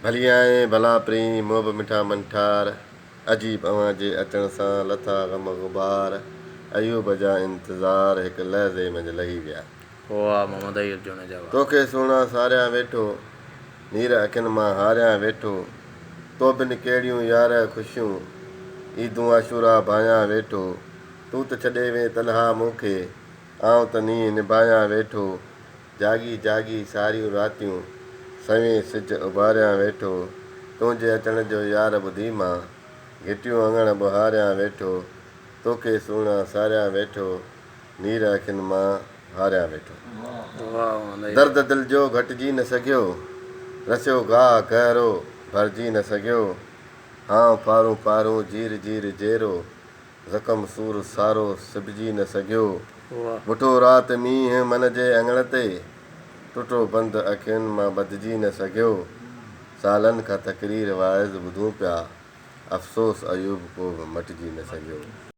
भलियाए भला प्री मोह मिठा मनठार अजीब अवां जे अचण सां लथा ग़म गुबार अयूब जा इंतज़ार एक लहज़े मंझि लही विया। वाह मोहम्मद अयूब जो ने जवाब तोखे सुहिणा सारिया वेठो नीर अखियुनि मां हारियां वेठो तो बिन कहिड़ियूं यार ख़ुशियूं ईदूं आशूरा भायां वेठो तूं त छॾे वे तनहा मूंखे आउं त नींहुं निभायां वेठो जागी जागी सारियूं रातियूं सवें सिज उभारियां वेठो तुंहिंजे अचण जो यार ॿुधी मां घिटियूं अङण ॿुहारियां वेठो तोखे सुहिणा सारिया वेठो नीर अखियुनि मां हारियां वेठो। वाह मोहम्मद अयूब दर्द दिल जो घटिजी न सघियो रसियो गाह गहरो भरिजी न सघियो हां फारूं फारूं जीर जीर जहिड़ो ज़ख़म सूर सारो सिबजी न सघियो वाह मुठो राति मींहुं मन जे अङण ते टुटो बंदि अखियुनि मां ॿधिजी न सघियो सालनि खां तकरीर वाइज़ ॿुधूं पिया अफ़सोस अयूब को बि मटिजी न सघियो।